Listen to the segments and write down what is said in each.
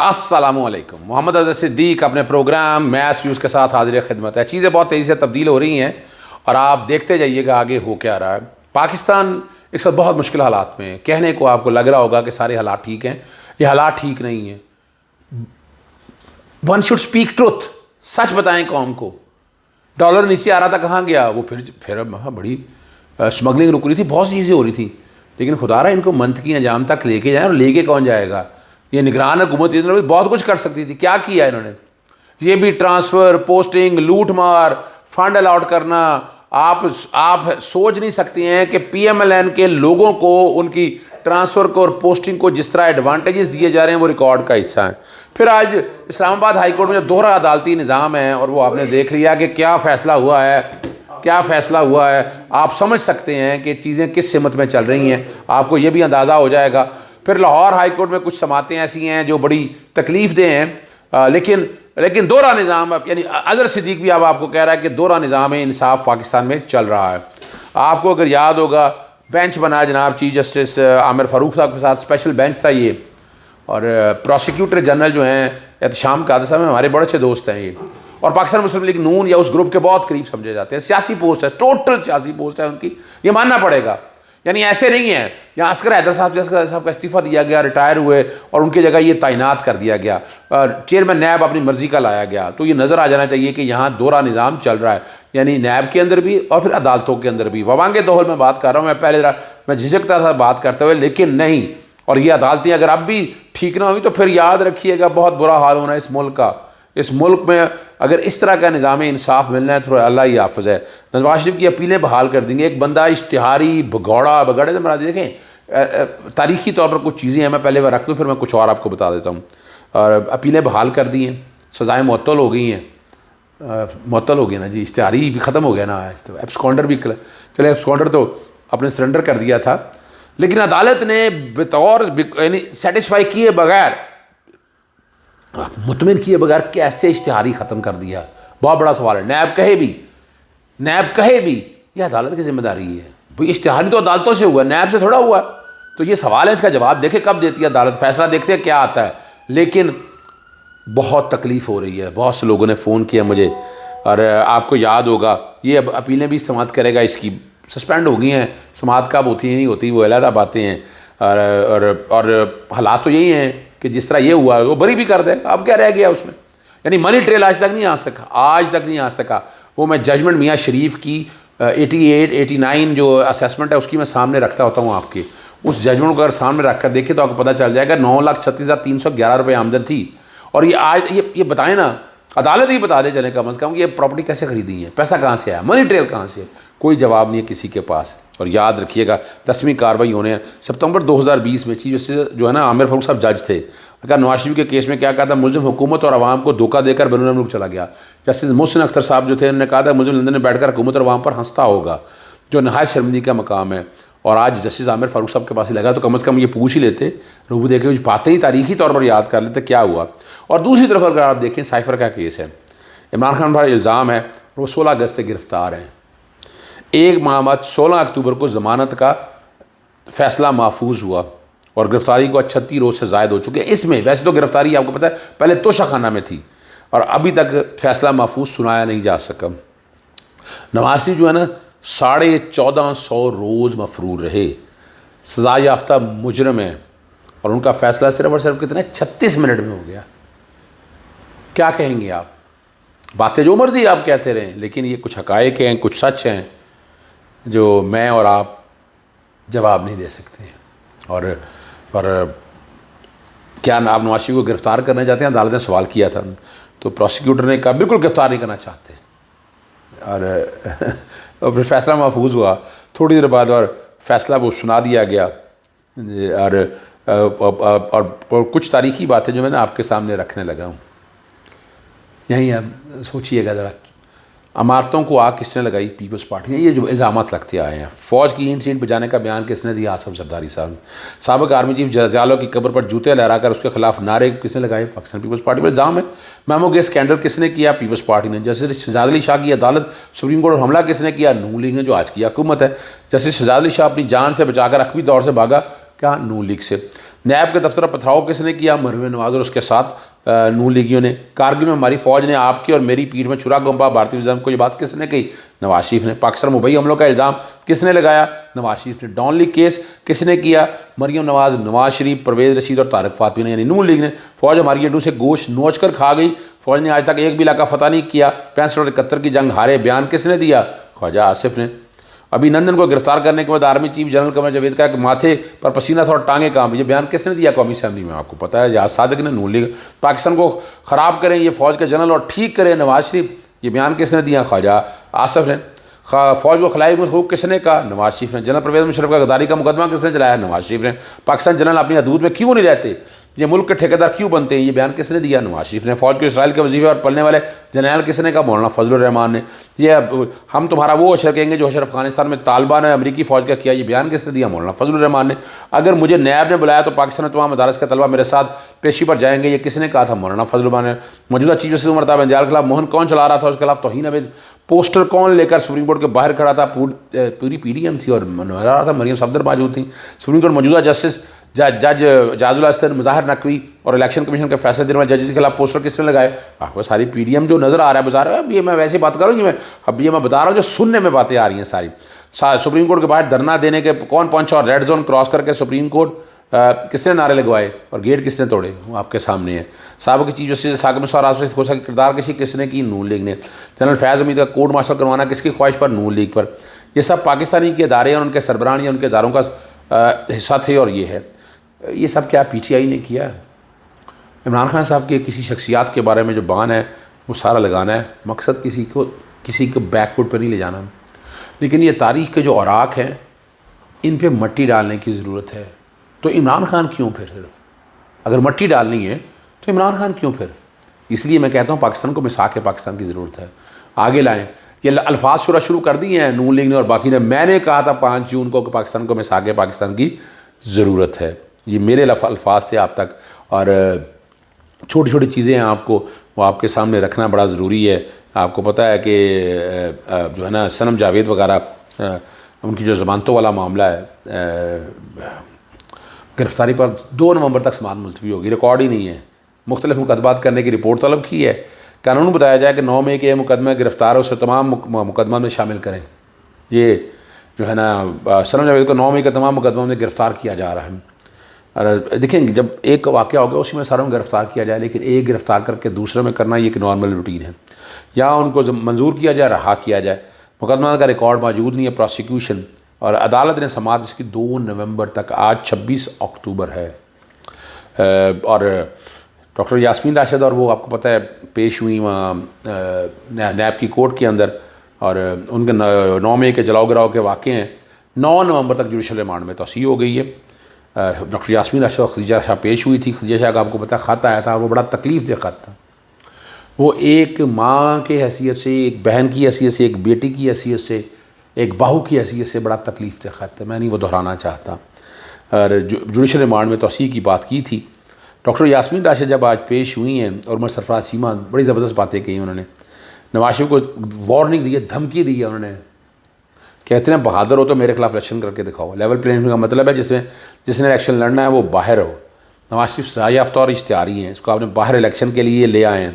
अस्सलामुअलैकुम। मोहम्मद अज़हर सिद्दीक अपने programme maths views के साथ हाजिर खिदमत है। चीज़ें बहुत तेज़ी से तब्दील हो रही हैं और आप देखते जाइएगा आगे हो क्या रहा है। पाकिस्तान इस वक्त बहुत मुश्किल हालात में है। कहने को आपको लग रहा होगा कि सारे हालात ठीक हैं, ये हालात ठीक नहीं हैं। वन शुड स्पीक ट्रुथ, सच बताएं कौम को। डॉलर नीचे आ रहा था, कहाँ गया वो? फिर बड़ी स्मगलिंग रुक रही थी, बहुत सी चीज़ें हो रही थी, लेकिन खुदा रहा इनको मंतकी अंजाम तक लेके जाए। और लेके कौन जाएगा? ये निगरान हुकूमत इन्होंने बहुत कुछ कर सकती थी, क्या किया इन्होंने? ये भी ट्रांसफ़र, पोस्टिंग, लूट मार, फंड अलाउट करना। आप सोच नहीं सकते हैं कि PMLN के लोगों को उनकी ट्रांसफ़र को और पोस्टिंग को जिस तरह एडवांटेजेस दिए जा रहे हैं वो रिकॉर्ड का हिस्सा है। फिर आज इस्लामाबाद हाई कोर्ट में जो दोहरा अदालती निज़ाम है, और वो आपने देख लिया कि क्या फ़ैसला हुआ है, क्या फ़ैसला हुआ है। आप समझ सकते हैं कि चीज़ें किस सिमत में चल रही हैं, आपको ये भी अंदाज़ा हो जाएगा। फिर लाहौर हाई कोर्ट में कुछ समातें ऐसी हैं जो बड़ी तकलीफ़देह हैं, लेकिन दोहरा निज़ाम, यानी अज़हर सिद्दीक भी अब आपको कह रहा है कि दोहरा निज़ाम इंसाफ पाकिस्तान में चल रहा है। आपको अगर याद होगा, बेंच बना जनाब चीफ जस्टिस आमिर फ़ारूक साहब के साथ, स्पेशल बेंच था ये, और प्रोसिक्यूटर जनरल जो हैं एहतशाम कादर साहब हमारे बड़े अच्छे दोस्त हैं ये, और पाकिस्तान मुस्लिम लीग नून या उस ग्रुप के बहुत करीब समझे जाते हैं। सियासी पोस्ट है, टोटल सियासी पोस्ट है उनकी, ये मानना पड़ेगा। यानी ऐसे नहीं है यहाँ असगर हैदर साहब का इस्तीफ़ा दिया गया, रिटायर हुए और उनकी जगह ये तैनात कर दिया गया, चेयरमैन नैब अपनी मर्ज़ी का लाया गया। तो ये नज़र आ जाना चाहिए कि यहाँ दोहरा निज़ाम चल रहा है, यानी नैब के अंदर भी और फिर अदालतों के अंदर भी। वबांगे दोहल में बात कर रहा हूँ मैं, पहले मैं झिझकता था बात करते हुए, लेकिन नहीं। और ये अदालतें अगर अब भी ठीक ना हुई तो फिर याद रखिएगा बहुत बुरा हाल होना है इस मुल्क का। इस मुल्क में अगर इस तरह का निज़ाम इंसाफ मिलना है तो अल्लाह ही हाफ़िज़ है। नवाज शरीफ की अपीलें बहाल कर देंगे। एक बंदा इश्तिहारी बगड़े से मरा, देखें तारीख़ी तौर पर कुछ चीज़ें हैं, मैं पहले वह रख दूँ फिर मैं कुछ और आपको बता देता हूँ। और अपीलें बहाल कर दी हैं, सज़ाएँ मुअत्तल हो गई हैं, मुअत्तल हो गई ना जी, इश्तिहारी भी ख़त्म हो गया ना। एब्सकॉन्डर भी, चले एब्सकॉन्डर तो अपने सरेंडर कर दिया था, लेकिन अदालत ने बतौर यानी सेटिस्फाई किए बगैर, मुतमिन किए बगैर कैसे इश्तिहारी ख़त्म कर दिया? बहुत बड़ा सवाल है। नैब कहे भी यह अदालत की जिम्मेदारी है भाई। इश्तिहारी तो अदालतों से हुआ, नैब से थोड़ा हुआ। तो ये सवाल है, इसका जवाब देखे कब देती है अदालत, फैसला देखते हैं क्या आता है। लेकिन बहुत तकलीफ़ हो रही है, बहुत से लोगों ने फ़ोन किया मुझे, और आपको याद होगा ये अब अपीलें भी समाअत करेगा, इसकी सस्पेंड हो गई हैं। समाअत कब होती नहीं होती वो अलग बातें हैं, और हालात तो यही हैं कि जिस तरह ये हुआ वो बरी भी कर दे। अब क्या रह गया उसमें? यानी मनी ट्रेल आज तक नहीं आ सका। वो मैं जजमेंट मियाँ शरीफ की 88, 89 जो असेसमेंट है उसकी मैं सामने रखता होता हूँ आपके। उस जजमेंट को अगर सामने रख कर देखें तो आपको पता चल जाएगा 9,36,311 रुपये आमदन थी। और ये आज ये बताएं ना, अदालत ही बता दे चले कम अज़ कम, ये प्रॉपर्टी कैसे खरीदी है, पैसा कहाँ से आया, मनी ट्रेल कहाँ से है? कोई जवाब नहीं है किसी के पास। और याद रखिएगा रस्मी कार्रवाई होने हैं सितंबर 2020 में। चीफ जस्टिस जो है ना आमिर फ़ारूक साहब जज थे, अगर नवाज शरीफ के केस में क्या कहा था, मुल्ज़िम हुकूमत और आवाम को धोखा देकर बैरून मुल्क चला गया। जस्टिस मोहसिन अख्तर साहब जो थे, उन्होंने कहा था मुल्ज़िम लंदन में बैठकर हुकूमत और आवाम पर हंसता होगा, जो नहायत शर्मिंदगी का मकाम है। और आज जस्टिस आमिर फ़ारूक साहब के पास ही लगा तो कम अज़ कम ये पूछ ही लेते, रूबू देखे कुछ बातें ही तारीख़ी तौर पर याद कर लेते क्या हुआ। और दूसरी तरफ अगर आप देखें, साइफ़र का केस है, इमरान खान पर इल्ज़ाम है वो 16 अगस्त से गिरफ़्तार हैं। एक माह बाद 16 अक्टूबर को ज़मानत का फ़ैसला महफूज हुआ और गिरफ़्तारी को 36 रोज़ से ज़ायद हो चुके हैं। इसमें वैसे तो गिरफ़्तारी आपको पता है पहले तोशाखाना में थी और अभी तक फ़ैसला महफूज सुनाया नहीं जा सका। नवाज शरीफ जो है ना 1450 रोज़ मफरूर रहे, सज़ा याफ्ता मुजरम है, और उनका फ़ैसला सिर्फ और सिर्फ कितने 36 मिनट में हो गया। क्या कहेंगे आप? बातें जो मर्ज़ी आप कहते रहें, लेकिन ये कुछ हक़ाइक़ हैं, कुछ सच हैं जो मैं और आप जवाब नहीं दे सकते हैं। और क्या आप नवाज शरीफ को गिरफ़्तार करना चाहते हैं? अदालत ने सवाल किया था तो प्रोसिक्यूटर ने कहा बिल्कुल गिरफ़्तार नहीं करना चाहते, और फिर फ़ैसला महफूज हुआ। थोड़ी देर बाद और फ़ैसला वो सुना दिया गया। और कुछ तारीख़ी बातें जो मैं ना आपके सामने रखने लगा हूँ। यहीं आप सोचिएगा ज़रा, अमारतों को आग किसने लगाई? पीपल्स पार्टी ने। ये जो इल्ज़ामात लगते आए हैं, फ़ौज की ईंट सींट बजाने का बयान किसने दिया? आसिफ जरदारी साहब। साबिक़ आर्मी चीफ जरजालो की कब्र पर जूते लहराकर उसके खिलाफ नारे किसने लगाए? पाकिस्तान पीपल्स पार्टी पर इल्ज़ाम है। मेमो गैस स्कैंडल किसने किया? पीपल्स पार्टी ने। जस्टिस शहजाद अली शाह की अदालत सुप्रीम कोर्ट हमला किसने किया? नून लीग ने, जो आज की हुकूमत है। जस्टिस शहजाद अली शाह अपनी जान से बचाकर अखवी दौर से भागा, क्या? नून लीग से। नैब के दफ्तर पथराव किसने किया? मरहूम नवाज और उसके साथ नून लीगियों ने। कारगिल में हमारी फ़ौज ने आपकी और मेरी पीठ में छुरा घोंपा, भारतीय विजन को ये बात किसने कही? नवाज शरीफ ने। पाकिस्तान मुंबई हमलों का इल्ज़ाम किसने लगाया? नवाज शरीफ ने। डॉन लीग केस किसने किया? मरियम नवाज, नवाज शरीफ, परवेज़ रशीद और तारिक फातमी ने, यानी नून लीग ने। फ़ौज हमारी अड्डों से गोश्त नोच कर खा गई, फ़ौज ने आज तक एक भी इलाका फतह नहीं किया, 65 और 71 की जंग हारे। बयान किसने दिया? ख्वाजा आसिफ ने। अभिनंदन को गिरफ्तार करने के बाद army chief general Qamar Javed का माथे पर पसीना था और टांगे काम, ये बयान किसने दिया? कौमी असम्बली में। आपको पता है जहाज सादिक ने। नून लीग। पाकिस्तान को ख़राब करें ये फ़ौज के जनरल और ठीक करें नवाज शरीफ, ये बयान किसने दिया? ख्वाजा आसिफ ने। फ़ौज को खिलाई मखलूक किसने कहा? नवाज शरीफ ने। जनरल परवेज़ मुशर्रफ का गद्दारी का मुकदमा किसने चलाया? नवाज शरीफ ने। पाकिस्तान जनरल अपनी हदूद में क्यों नहीं रहते, ये मुल्क के ठेकेदार क्यों बनते हैं, ये बयान किसने दिया? नवाज शरीफ ने। फ़ौज को इसराइल के वजीफे और पलने वाले जर्नैल किसने कहा? मौलाना फजलुर रहमान ने। ये हम तुम्हारा वो अशर कहेंगे जो अशर अफगानिस्तान में तालिबान है अमरीकी फ़ौज का किया, ये बयान किसने दिया? मौलाना फजलुर रहमान ने। अगर मुझे नैब ने बुलाया तो पाकिस्तान तमाम मदारस के तलबा मेरे साथ पेशी पर जाएंगे, ये किसने कहा था? मौलाना फजलुर रहमान ने। मौजूदा चीफ जस्टिस उमर ताब इंदियाल के खिलाफ मोहन कौन चला रहा था, उसके खिलाफ तौहीन अवेज पोस्टर कौन लेकर सुप्रीम कोर्ट के बाहर खड़ा था? पूरी PDM थी और नजर आ रहा था मरियम सफदर मौजूद थी। सुप्रीम कोर्ट मौजूदा जस्टिस जज जाजुल हसन, मुज़ाहिर नकवी और इलेक्शन कमीशन के फैसले देने वाले जजेस के खिलाफ पोस्टर किसने लगाए? आपको सारी PDM जो नज़र आ रहा है बाजार में। अब ये मैं वैसे बात कर रहा हूँ, ये मैं बता रहा हूँ जो सुनने में बातें आ रही हैं सारी। सुप्रीम कोर्ट के बाहर धरना देने के कौन पहुंचा और रेड जोन क्रॉस करके सुप्रीम कोर्ट किसने नारे लगवाए और गेट किसने तोड़े? वो आपके सामने है। साहब की चीफ जस्टिस साकिब निसार आसिफ खोसा की किरदार कशी किसने की? नून लीग ने। जनरल फैज़ हमीद का कोर्ट मार्शल करवाना किसकी ख्वाहिश पर? नून लीग पर। ये सब पाकिस्तानी के इदारे और उनके सरबराह या उनके इदारों का हिस्सा थे और ये है। ये सब क्या PTI ने किया? इमरान खान साहब के किसी शख्सियात के बारे में जो बयान है वो सारा लगाना है, मकसद किसी को बैकफुट पर नहीं ले जाना। लेकिन ये तारीख़ के जो औराक हैं इन पे मट्टी डालने की ज़रूरत है। तो इमरान खान क्यों फिर? सिर्फ अगर मट्टी डालनी है तो इमरान खान क्यों फिर? इसलिए मैं कहता हूँ पाकिस्तान को मिसाक पाकिस्तान की ज़रूरत है। आगे लाएँ। ये अल्फाज शुरू कर दिए हैं नून लीग ने और बाकी ने। मैंने कहा था 5 जून को कि पाकिस्तान को मिसाक पाकिस्तान की ज़रूरत है। ये मेरे अल्फाज थे आप तक। और छोटी छोटी चीज़ें हैं आपको वो आपके सामने रखना बड़ा ज़रूरी है। आपको पता है कि जो है ना सनम जावेद वगैरह उनकी जो ज़मानतों वाला मामला है, गिरफ़्तारी पर 2 नवंबर तक समाअत मुलतवी होगी। रिकॉर्ड ही नहीं है। मुख्तलिफ मुकदमात करने की रिपोर्ट तलब की है। कानून बताया जाए कि 9 मई के मुकदमे गिरफ़्तार उसे तमाम मुकदमा में शामिल करें। ये जो है ना सनम जावेद को 9 मई के तमाम मुकदमों में गिरफ़्तार किया जा रहा है। और देखेंगे जब एक वाक़या हो गया उसी में सारों को गिरफ़्तार किया जाए, लेकिन एक गिरफ़्तार करके दूसरे में करना ये एक नॉर्मल रूटीन है। या उनको मंजूर किया जाए, रहा किया जाए। मुकदमा का रिकॉर्ड मौजूद नहीं है। प्रोसिक्यूशन और अदालत ने समाअत इसकी 2 नवंबर तक, आज 26 अक्टूबर है। और डॉक्टर यास्मीन राशिद और वो आपको पता है पेश हुई वहाँ नैब की कोर्ट के अंदर, और उनके 9 मई के जलाओ गिराओ के वाक़े हैं। 9 नवंबर तक जुडिशल रिमांड में तोसी हो गई है। डॉक्टर यास्मीन राशिद और खदीजा शाह पेश हुई थी। खदीजा शाह का आपको पता ख़त आया था, वो बड़ा तकलीफ़ दे ख़त था। वो एक माँ के हैसियत से, एक बहन की हैसियत से, एक बेटी की हैसियत से, एक बहू की हैसियत से बड़ा तकलीफ़ दे ख़त है। मैं नहीं वो दोहराना चाहता। और जुडिशल रिमांड में तोसी की बात की थी। डॉक्टर यास्मीन राशिद जब आज पेश हुई हैं और उमर सरफराज चीमा बड़ी ज़बरदस्त बातें कही उन्होंने। नवाज शरीफ को वार्निंग दी है, धमकी दी है उन्होंने। कहते हैं बहादुर हो तो मेरे खिलाफ इलेक्शन करके दिखाओ। लेवल प्लेइंग का मतलब है जिसने इलेक्शन लड़ना है वो बाहर हो। नवाज शरीफ सजा याफ्ता और इश्तिहारी हैं, इसको आपने बाहर इलेक्शन के लिए ले आए हैं।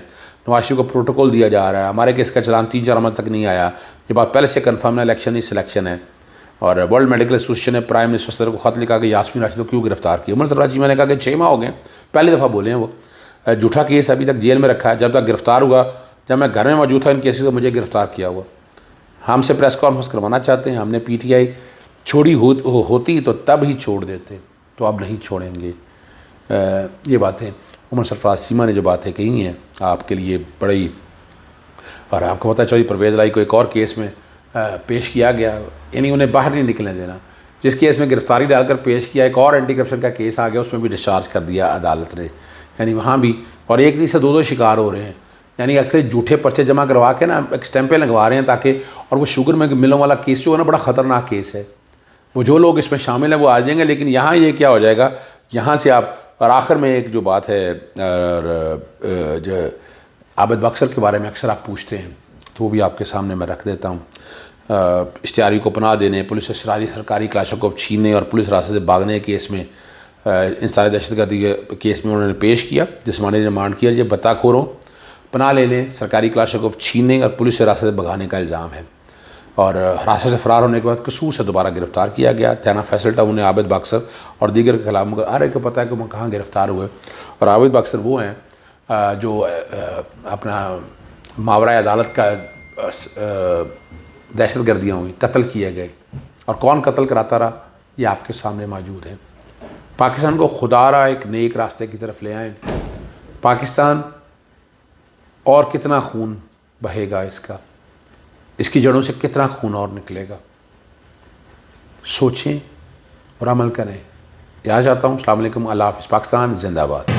नवाज शरीफ को प्रोटोकॉल दिया जा रहा है। हमारे केस का चलान 3-4 महीने तक नहीं आया। ये बात पहले से कन्फर्म है, इलेक्शन ही सिलेक्शन है। और वर्ल्ड मेडिकल एसोसिएशन ने प्राइम मिनिस्टर सदर को ख़त लिखा कि यास्मीन राशिद को क्यों गिरफ्तार किया। उमर सरफराज चीमा ने कहा कि 6 माह हो गए, पहली दफ़ा बोले हैं वो। झूठा केस अभी तक जेल में रखा है। जब तक गिरफ्तार हुआ, जब मैं घर में मौजूद था इन केसेस को मुझे गिरफ्तार किया हुआ। हमसे प्रेस कॉन्फ्रेंस करवाना चाहते हैं। हमने PTI छोड़ी होती तो तब ही छोड़ देते, तो अब नहीं छोड़ेंगे। ये बातें उमर सरफराज चीमा ने जो बातें कही हैं आपके लिए बड़ी। और आपको पता है चौधरी परवेज़ लाई को एक और केस में पेश किया गया, यानी उन्हें बाहर नहीं निकलने देना। जिस केस में गिरफ्तारी डालकर पेश किया, एक और एंटी करप्शन का केस आ गया, उसमें भी डिस्चार्ज कर दिया अदालत ने। यानी वहाँ भी, और एक से 2 शिकार हो रहे हैं। यानी अक्सर झूठे पर्चे जमा करवा के ना एक स्टैंपें लगवा रहे हैं ताकि, और वो शुगर में मिलों वाला केस जो है ना बड़ा ख़तरनाक केस है। वो जो लोग इसमें शामिल हैं वो आ जाएंगे, लेकिन यहाँ ये क्या हो जाएगा, यहाँ से आप। और आखिर में एक जो बात है जो आबिद बख्शर के बारे में अक्सर आप पूछते हैं, तो वो भी आपके सामने मैं रख देता हूँ। इश्तिहारी को पनाह देने, पुलिस से सरकारी क्लाशों को छीनने और पुलिस रास्ते से भागने के केस में इंसानी दहशतगर्दी के केस में उन्होंने पेश किया, जिस्मानी रिमांड किया। ये बत्ताखोरों, पनाह लेने, सरकारी क्लाशों को छीनने और पुलिस हिरासत से भगाने का इल्ज़ाम है। और हिरासत से फ़रार होने के बाद कसूर से दोबारा गिरफ़्तार किया गया। थाना फैसल टाउन ने आबिद बाक्सर और दीगर के खिलाफ, मुझे हर एक को पता है कि वो कहाँ गिरफ़्तार हुए। और आबिद बाक्सर वो हैं जो अपना मावरा अदालत का दहशत गर्दियाँ हुई, कत्ल किए गए, और कौन कत्ल कराता रहा ये आपके सामने मौजूद है। पाकिस्तान को खुदारा एक नेक रास्ते की तरफ ले आएँ। पाकिस्तान और कितना खून बहेगा, इसकी जड़ों से कितना खून और निकलेगा, सोचें और अमल करें। यहाँ चाहता हूँ। अस्सलाम वालेकुम, अल्लाह हाफ़िज़। पाकिस्तान जिंदाबाद।